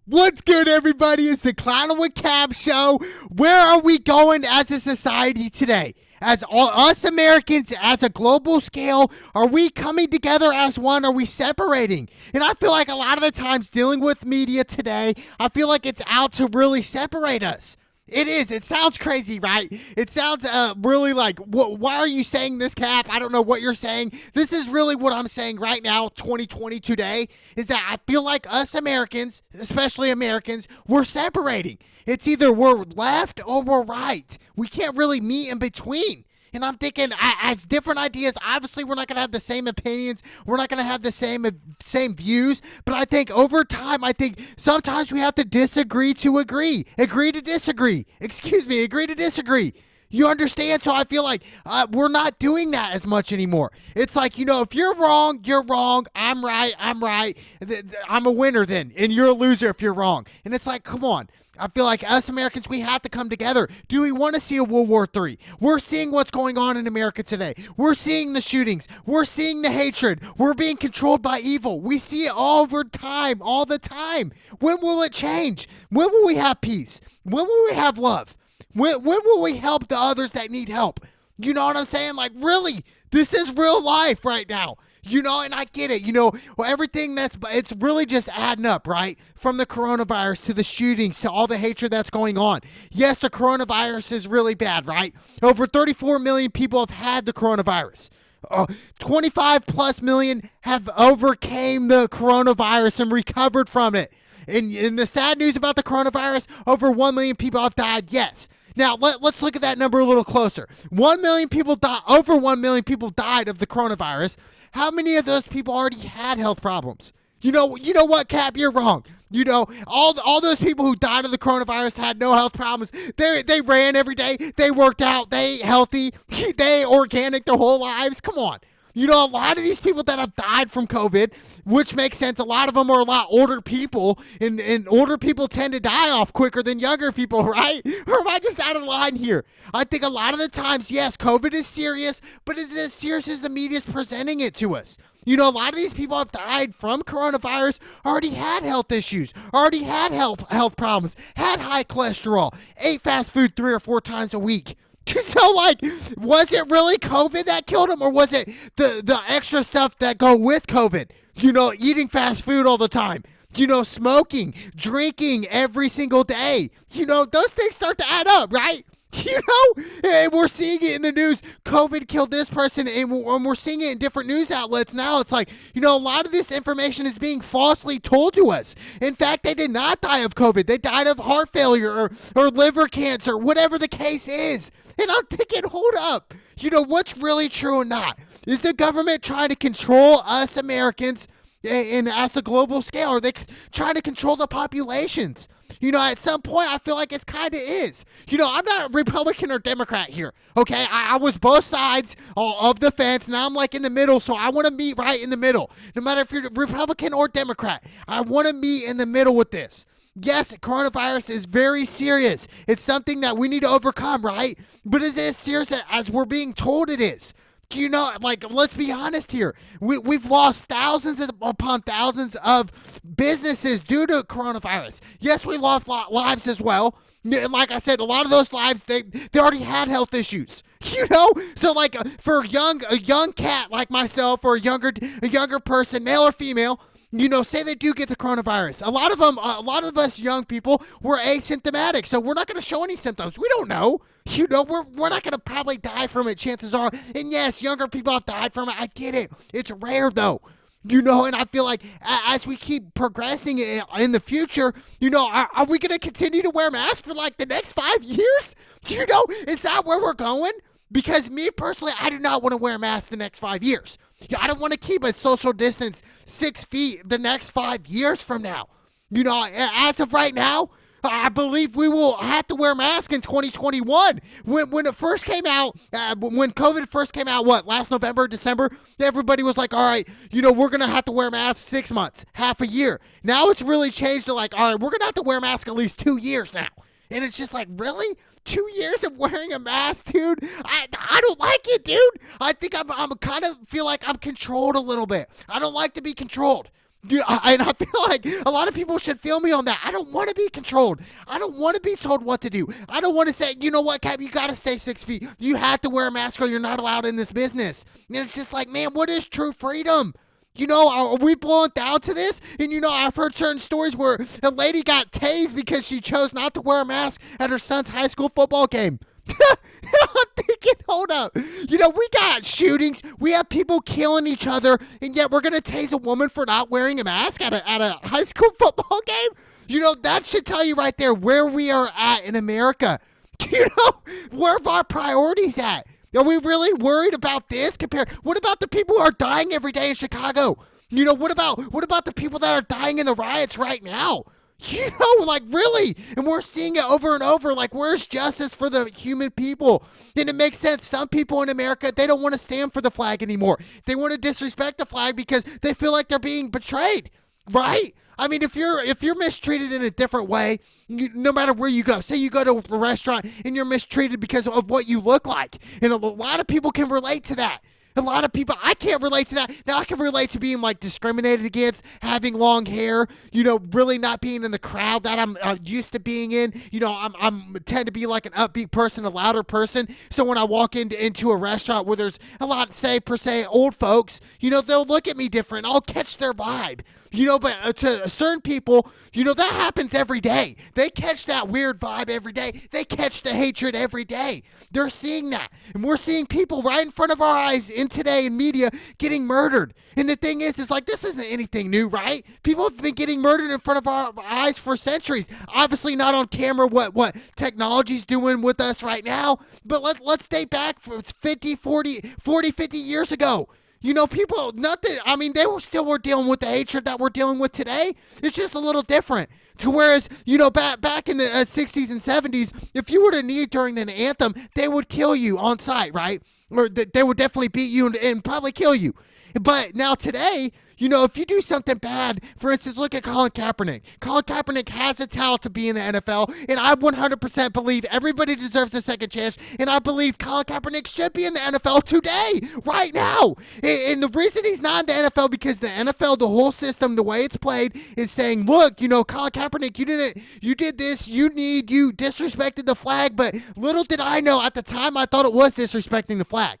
What's good, everybody? It's the Clown with Cab show. Where are we going as a society today? As us Americans, as a global scale, are we coming together as one? Are we separating? And I feel like a lot of the times dealing with media today, I feel like it's out to really separate us. It is. It sounds crazy, right? It sounds really like, why are you saying this, Cap? I don't know what you're saying. This is really what I'm saying right now, 2020 today, is that I feel like us Americans, especially Americans, we're separating. It's either we're left or we're right. We can't really meet in between. And I'm thinking, as different ideas, obviously we're not going to have the same opinions. We're not going to have the same views. But I think over time, I think sometimes we have to disagree to agree. Agree to disagree. Excuse me, agree to disagree. You understand? So I feel like we're not doing that as much anymore. It's like, if you're wrong, you're wrong. I'm right, I'm right. I'm a winner then, and you're a loser if you're wrong. And it's like, come on. I feel like us Americans, we have to come together. Do we want to see a World War III? We're seeing what's going on in America today. We're seeing the shootings. We're seeing the hatred. We're being controlled by evil. We see it all over time, all the time. When will it change? When will we have peace? When will we have love? When will we help the others that need help? You know what I'm saying? Like, really, this is real life right now. And I get it. Everything it's really just adding up, right? From the coronavirus to the shootings to all the hatred that's going on. Yes, the coronavirus is really bad, right? Over 34 million people have had the coronavirus. 25 plus million have overcame the coronavirus and recovered from it. And the sad news about the coronavirus, over 1 million people have died, yes. Now, let's look at that number a little closer. 1 million people died, over 1 million people died of the coronavirus. How many of those people already had health problems? You know what, Cap? You're wrong. All those people who died of the coronavirus had no health problems. They ran every day. They worked out. They ate healthy. They ate organic their whole lives. Come on. A lot of these people that have died from COVID, which makes sense, a lot of them are a lot older people, and older people tend to die off quicker than younger people, right? Or am I just out of line here? I think a lot of the times, yes, COVID is serious, but is it as serious as the media is presenting it to us? A lot of these people have died from coronavirus, already had health issues, already had health problems, had high cholesterol, ate fast food 3 or 4 times a week. So, was it really COVID that killed him, or was it the extra stuff that go with COVID? Eating fast food all the time. Smoking, drinking every single day. Those things start to add up, right? And we're seeing it in the news. COVID killed this person, and we're seeing it in different news outlets now. It's like, a lot of this information is being falsely told to us. In fact, they did not die of COVID. They died of heart failure or liver cancer, whatever the case is. And I'm thinking, hold up. What's really true or not? Is the government trying to control us Americans and as a global scale? Are they trying to control the populations? At some point, I feel like it's kind of is. I'm not a Republican or Democrat here, okay? I was both sides of the fence. Now I'm in the middle, so I want to meet right in the middle. No matter if you're Republican or Democrat, I want to meet in the middle with this. Yes, coronavirus is very serious. It's something that we need to overcome, right? But is it as serious as we're being told it is? Let's be honest here. We've lost thousands upon thousands of businesses due to coronavirus. Yes, we lost lives as well. Like I said, a lot of those lives, they already had health issues. So for a young cat like myself, or a younger person, male or female, say they do get the coronavirus. A lot of us young people, we're asymptomatic, so we're not going to show any symptoms. We don't know. We're not going to probably die from it, chances are. And yes, younger people have died from it. I get it. It's rare, though. And I feel like as we keep progressing in the future, are we going to continue to wear masks for the next 5 years? Is that where we're going? Because me personally, I do not want to wear masks the next 5 years. I don't want to keep a social distance 6 feet the next 5 years from now. As of right now, I believe we will have to wear masks in 2021. When it first came out, when COVID first came out, last November, December, everybody was like, all right, we're going to have to wear masks 6 months, half a year. Now it's really changed to all right, we're going to have to wear masks at least 2 years now. And it's just really? 2 years of wearing a mask, dude? I don't like it, dude. I think I'm kind of feel like I'm controlled a little bit. I don't like to be controlled. And I feel like a lot of people should feel me on that. I don't want to be controlled. I don't want to be told what to do. I don't want to say, you know what, Cap, you got to stay 6 feet. You have to wear a mask or you're not allowed in this business. And it's just like, man, what is true freedom? Are we blowing down to this? And, I've heard certain stories where a lady got tased because she chose not to wear a mask at her son's high school football game. I'm thinking, hold up. We got shootings. We have people killing each other, and yet we're going to tase a woman for not wearing a mask at a high school football game? That should tell you right there where we are at in America. Where are our priorities at? Are we really worried about this what about the people who are dying every day in Chicago? What about the people that are dying in the riots right now? Really? And we're seeing it over and over. Where's justice for the human people? And it makes sense. Some people in America, they don't want to stand for the flag anymore. They want to disrespect the flag because they feel like they're being betrayed, right? I mean, if you're mistreated in a different way, no matter where you go, say you go to a restaurant and you're mistreated because of what you look like, and a lot of people can relate to that. A lot of people, I can't relate to that. Now I can relate to being discriminated against, having long hair, really not being in the crowd that I'm used to being in. I'm tend to be an upbeat person, a louder person. So when I walk into a restaurant where there's a lot, per se, old folks, they'll look at me different. I'll catch their vibe. But to certain people, that happens every day. They catch that weird vibe every day. They catch the hatred every day. They're seeing that. And we're seeing people right in front of our eyes in today in media getting murdered. And the thing is this isn't anything new, right? People have been getting murdered in front of our eyes for centuries. Obviously not on camera what technology's doing with us right now. But let's date back for 50 years ago. People, nothing, they were dealing with the hatred that we're dealing with today. It's just a little different. To whereas, back in the 60s and 70s, if you were to kneel during the anthem, they would kill you on sight, right? Or they would definitely beat you and probably kill you. But now today, if you do something bad, for instance, look at Colin Kaepernick. Colin Kaepernick has a talent to be in the NFL, and I 100% believe everybody deserves a second chance, and I believe Colin Kaepernick should be in the NFL today, right now. And the reason he's not in the NFL, because the NFL, the whole system, the way it's played, is saying, look, Colin Kaepernick, you did this, you disrespected the flag, but little did I know at the time I thought it was disrespecting the flag.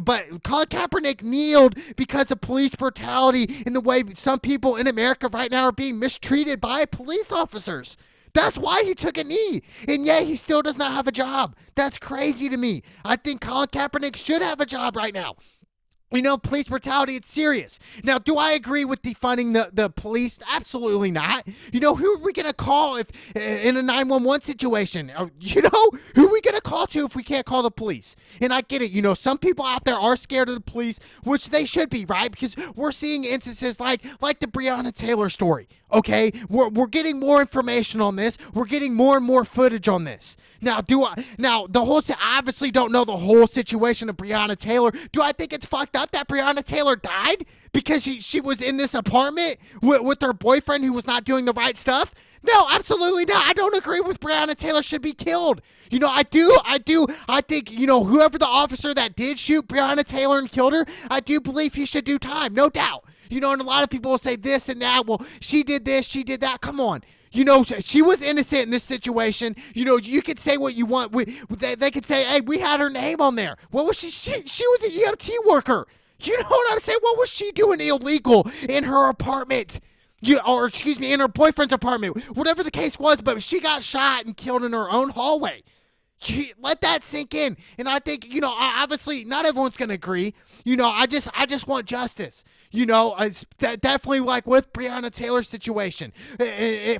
But Colin Kaepernick kneeled because of police brutality in the way some people in America right now are being mistreated by police officers. That's why he took a knee. And yet he still does not have a job. That's crazy to me. I think Colin Kaepernick should have a job right now. Police brutality, it's serious. Now, do I agree with defunding the police? Absolutely not. Who are we going to call if in a 911 situation? Who are we going to call to if we can't call the police? And I get it. Some people out there are scared of the police, which they should be, right? Because we're seeing instances like the Breonna Taylor story, okay? We're getting more information on this. We're getting more and more footage on this. Now, I obviously don't know the whole situation of Breonna Taylor. Do I think it's fucked up that Breonna Taylor died because she was in this apartment with her boyfriend who was not doing the right stuff? No, absolutely not. I don't agree with Breonna Taylor should be killed. I think, whoever the officer that did shoot Breonna Taylor and killed her, I do believe he should do time, no doubt. And a lot of people will say this and that. Well, she did this, she did that. Come on. She was innocent in this situation. You could say what you want. They could say, hey, we had her name on there. What was she? She was an EMT worker. You know what I'm saying? What was she doing illegal in her apartment? In her boyfriend's apartment. Whatever the case was, but she got shot and killed in her own hallway. Let that sink in. And I think, obviously not everyone's going to agree. I just want justice. It's definitely like with Breonna Taylor's situation.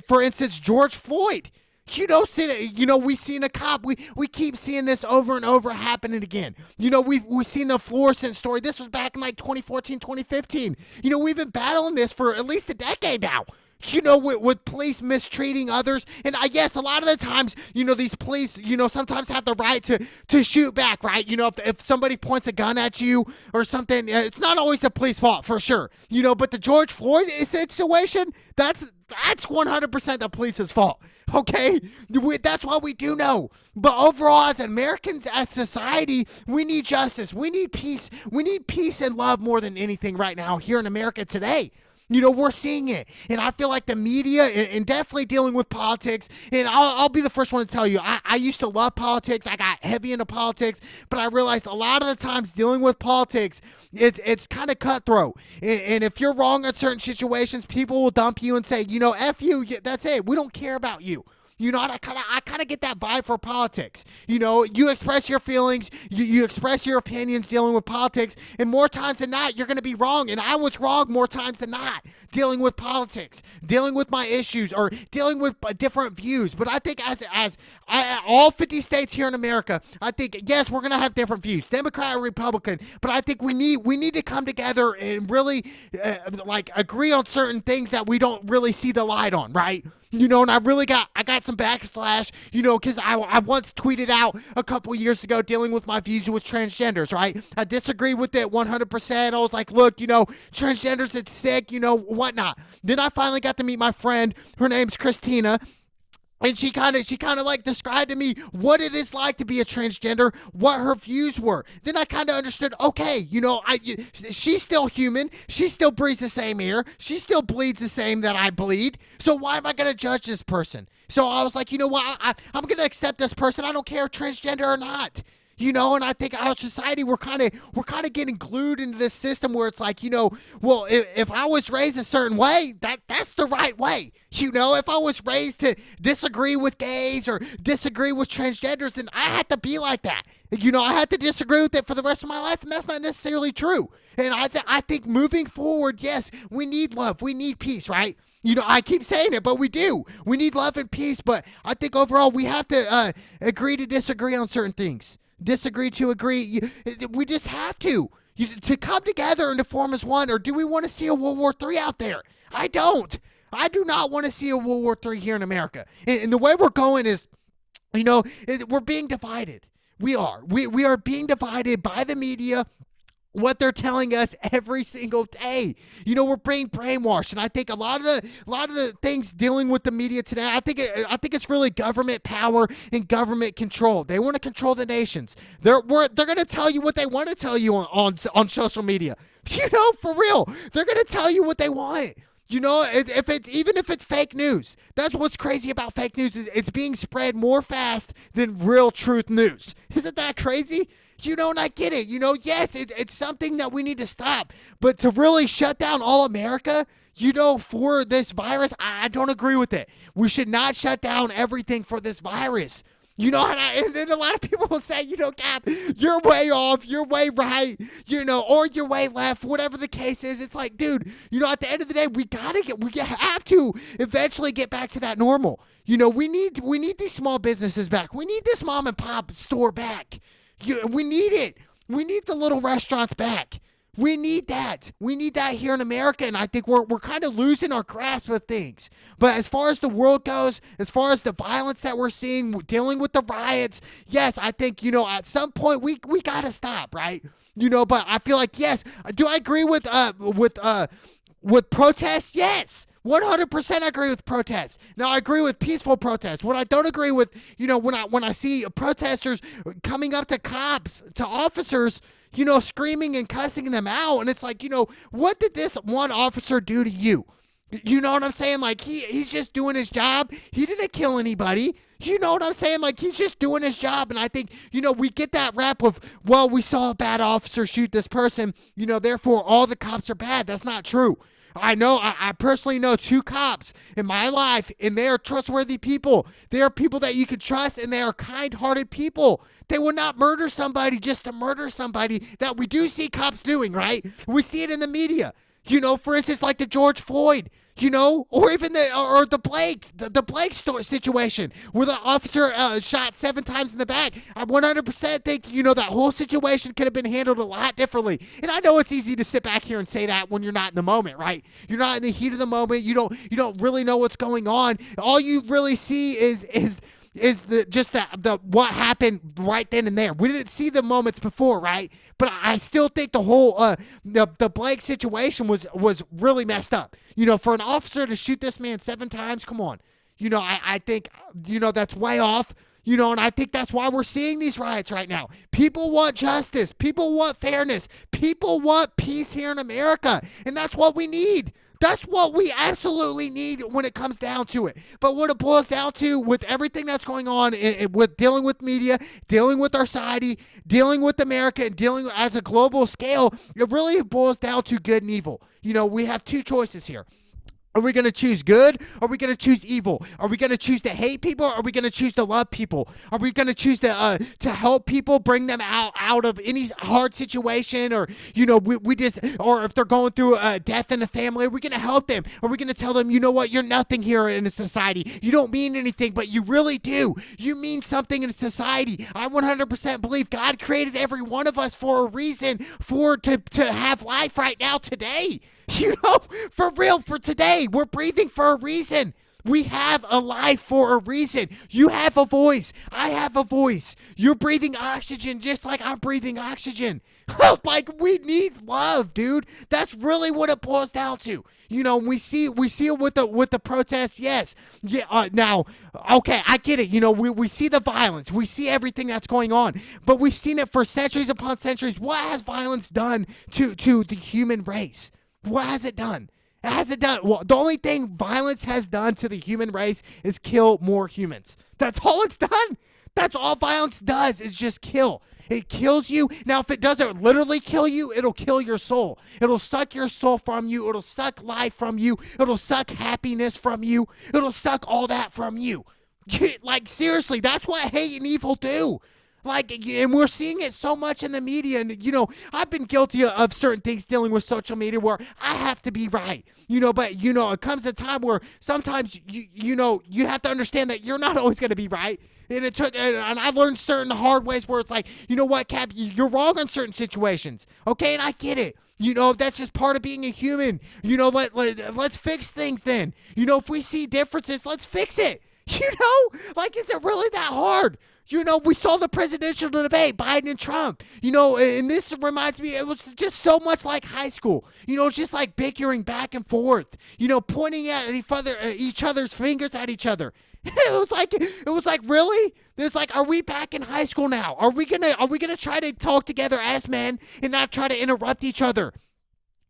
For instance, George Floyd. We've seen a cop. We keep seeing this over and over happening again. We've seen the Florissant story. This was back in 2014, 2015. We've been battling this for at least a decade now. With police mistreating others. And I guess a lot of the times, these police, sometimes have the right to shoot back, right? If somebody points a gun at you or something, it's not always the police fault, for sure. But the George Floyd situation, that's 100% the police's fault. Okay? That's what we do know. But overall, as Americans, as society, we need justice. We need peace. We need peace and love more than anything right now here in America today. We're seeing it. And I feel like the media and definitely dealing with politics, and I'll be the first one to tell you, I used to love politics. I got heavy into politics, but I realized a lot of the times dealing with politics, it's kind of cutthroat. And if you're wrong in certain situations, people will dump you and say, F you, that's it. We don't care about you. And I kind of get that vibe for politics. You express your feelings, you express your opinions dealing with politics, and more times than not, you're going to be wrong. And I was wrong more times than not dealing with politics, dealing with my issues, or dealing with different views. But I think as all 50 states here in America, I think, yes, we're going to have different views, Democrat or Republican, but I think we need to come together and really agree on certain things that we don't really see the light on, right? And I got some backslash, because I once tweeted out a couple years ago dealing with my views with transgenders, right? I disagreed with it 100%. I was like, look, transgenders, it's sick, whatnot. Then I finally got to meet my friend. Her name's Christina. And she kind of like described to me what it is like to be a transgender, what her views were. Then I kind of understood, okay, she's still human. She still breathes the same air. She still bleeds the same that I bleed. So why am I going to judge this person? So I was like, what? I'm going to accept this person. I don't care if transgender or not. And I think our society, we're kind of getting glued into this system where it's like, well, if I was raised a certain way, that's the right way. If I was raised to disagree with gays or disagree with transgenders, then I had to be like that. I had to disagree with it for the rest of my life, and that's not necessarily true. And I think moving forward, yes, we need love. We need peace, right? I keep saying it, but we do. We need love and peace, but I think overall we have to agree to disagree on certain things. Disagree to agree. We just have to come together and to form as one. Or do we want to see a World War III out there? I don't. I do not want to see a World War III here in America. And the way we're going is, we're being divided. We are. We are being divided by the media, what they're telling us every single day. We're being brainwashed, and I think a lot of the things dealing with the media today, I think it's really government power and government control. They want to control the nations. They're going to tell you what they want to tell you on social media. For real. They're going to tell you what they want. Even if it's fake news. That's what's crazy about fake news. It's being spread more fast than real truth news. Isn't that crazy? And I get it. Yes, it's something that we need to stop. But to really shut down all America, for this virus, I don't agree with it. We should not shut down everything for this virus. And then a lot of people will say, Cap, you're way off, you're way right, or you're way left, whatever the case is. It's like, dude, at the end of the day, we have to eventually get back to that normal. We need these small businesses back. We need this mom and pop store back. We need it. We need the little restaurants back. We need that. We need that here in America, and I think we're kind of losing our grasp of things. But as far as the world goes, as far as the violence that we're seeing, dealing with the riots, yes, I think, at some point we got to stop, right? But I feel like, yes, do I agree with protests? Yes. 100% agree with protests. Now, I agree with peaceful protests. What I don't agree with, when I see protesters coming up to cops, to officers, screaming and cussing them out, and it's like, what did this one officer do to you? You know what I'm saying? Like, he's just doing his job. He didn't kill anybody. You know what I'm saying? Like, he's just doing his job. And I think, we get that rap of, well, we saw a bad officer shoot this person, therefore all the cops are bad. That's not true. I personally know 2 cops in my life, and they are trustworthy people. They are people that you can trust, and they are kind-hearted people. They would not murder somebody just to murder somebody that we do see cops doing, right? We see it in the media. For instance, like the George Floyd, or even the Blake situation where the officer shot 7 times in the back. I 100% think, that whole situation could have been handled a lot differently. And I know it's easy to sit back here and say that when you're not in the moment, right? You're not in the heat of the moment. You don't really know what's going on. All you really see is the what happened right then and there. We didn't see the moments before, right? But I still think the whole the Blake situation was really messed up. For an officer to shoot this man 7 times, come on. I think that's way off. And I think that's why we're seeing these riots right now. People want justice. People want fairness. People want peace here in America. And that's what we need. That's what we absolutely need when it comes down to it. But what it boils down to with everything that's going on with dealing with media, dealing with our society, dealing with America, and dealing as a global scale, it really boils down to good and evil. We have two choices here. Are we going to choose good? Or are we going to choose evil? Are we going to choose to hate people? Or are we going to choose to love people? Are we going to choose to help people, bring them out of any hard situation? Or, or if they're going through death in the family, are we going to help them? Are we going to tell them, you know what, you're nothing here in a society. You don't mean anything, but you really do. You mean something in society. I 100% believe God created every one of us for a reason, to have life right now today. For real, for today. We're breathing for a reason. We have a life for a reason. You have a voice. I have a voice. You're breathing oxygen just like I'm breathing oxygen. Like, we need love, dude. That's really what it boils down to. We see it with the protests. Yes. Yeah. Now, okay, I get it. We see the violence. We see everything that's going on. But we've seen it for centuries upon centuries. What has violence done to the human race? What has it done? Well, the only thing violence has done to the human race is kill more humans. That's all it's done. That's all violence does, is just kill. It kills you. Now, if it doesn't literally kill you, it'll kill your soul. It'll suck your soul from you. It'll suck life from you. It'll suck happiness from you. It'll suck all that from you. Like, seriously, that's what hate and evil do. Like, and we're seeing it so much in the media. And, I've been guilty of certain things dealing with social media where I have to be right, but, it comes a time where sometimes, you have to understand that you're not always going to be right. And and I learned certain hard ways where it's like, you know what, Cap, you're wrong in certain situations. Okay. And I get it. That's just part of being a human. Let's fix things then. If we see differences, let's fix it. Like, is it really that hard? We saw the presidential debate, Biden and Trump, and this reminds me, it was just so much like high school. It's just like bickering back and forth, pointing at each other's fingers at each other. It was like, really? It's like, are we back in high school now? Are we gonna try to talk together as men and not try to interrupt each other?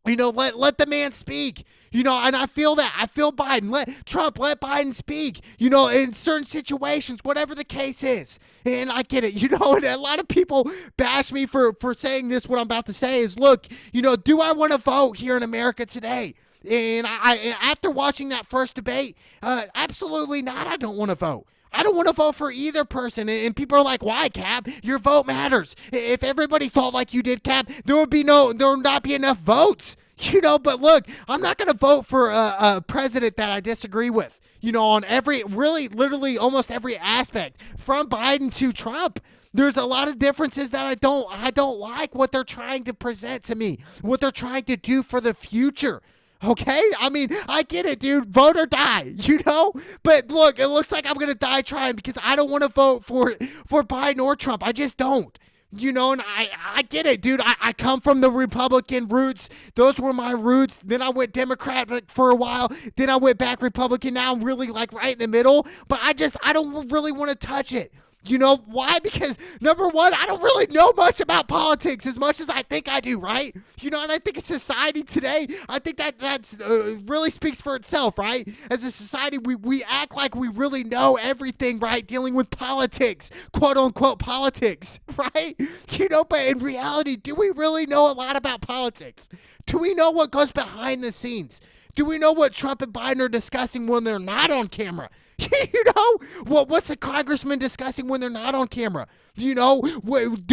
Let the man speak. And I feel that. I feel Biden. Let Biden speak, in certain situations, whatever the case is. And I get it, and a lot of people bash me for saying this. What I'm about to say is, look, do I want to vote here in America today? And I after watching that first debate, absolutely not. I don't want to vote. I don't want to vote for either person. And people are like, why, Cap? Your vote matters. If everybody thought like you did, Cap, there would not be enough votes. But look, I'm not going to vote for a president that I disagree with, on literally almost every aspect, from Biden to Trump. There's a lot of differences that I don't like what they're trying to present to me, what they're trying to do for the future. Okay? I mean, I get it, dude. Vote or die, But look, it looks like I'm going to die trying because I don't want to vote for Biden or Trump. I just don't. And I get it, dude. I come from the Republican roots. Those were my roots. Then I went Democratic for a while. Then I went back Republican. Now I'm really like right in the middle. But I don't really want to touch it. Why? Because number one, I don't really know much about politics as much as I think I do, right? And I think in society today, I think that's really speaks for itself, right? As a society, we act like we really know everything, right? Dealing with politics, quote unquote politics, right? But in reality, do we really know a lot about politics? Do we know what goes behind the scenes? Do we know what Trump and Biden are discussing when they're not on camera? What's a congressman discussing when they're not on camera? Do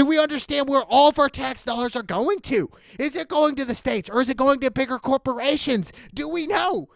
we understand where all of our tax dollars are going to? Is it going to the states or is it going to bigger corporations? Do we know?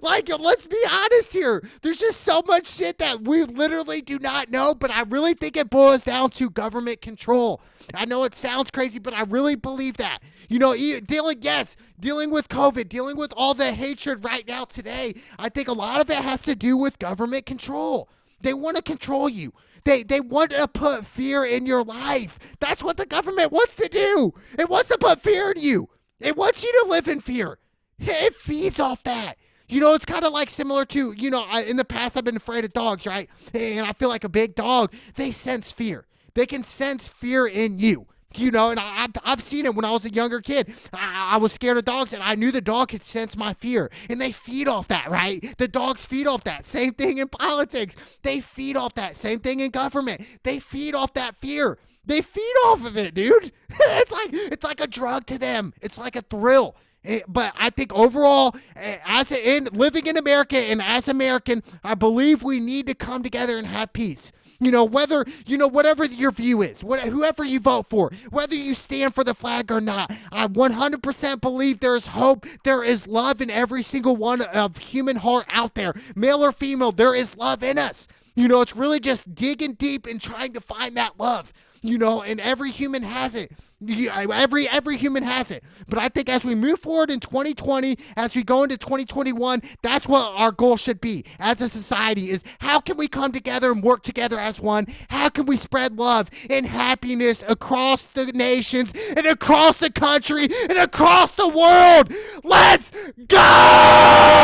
Let's be honest here. There's just so much shit that we literally do not know, but I really think it boils down to government control. I know it sounds crazy, but I really believe that. Dealing with COVID, dealing with all the hatred right now today, I think a lot of it has to do with government control. They want to control you. They want to put fear in your life. That's what the government wants to do. It wants to put fear in you. It wants you to live in fear. It feeds off that. It's kind of like similar to, in the past I've been afraid of dogs, right? And I feel like a big dog, they sense fear. They can sense fear in you. And I've seen it when I was a younger kid. I was scared of dogs, and I knew the dog could sense my fear. And they feed off that, right? The dogs feed off that. Same thing in politics. They feed off that. Same thing in government. They feed off that fear. They feed off of it, dude. It's like a drug to them. It's like a thrill. But I think overall, living in America and as American, I believe we need to come together and have peace. Whatever your view is, whoever you vote for, whether you stand for the flag or not, I 100% believe there is hope. There is love in every single one of human heart out there, male or female. There is love in us. It's really just digging deep and trying to find that love. And every human has it. Every human has it. But I think as we move forward in 2020, as we go into 2021, that's what our goal should be as a society is how can we come together and work together as one? How can we spread love and happiness across the nations and across the country and across the world? Let's go!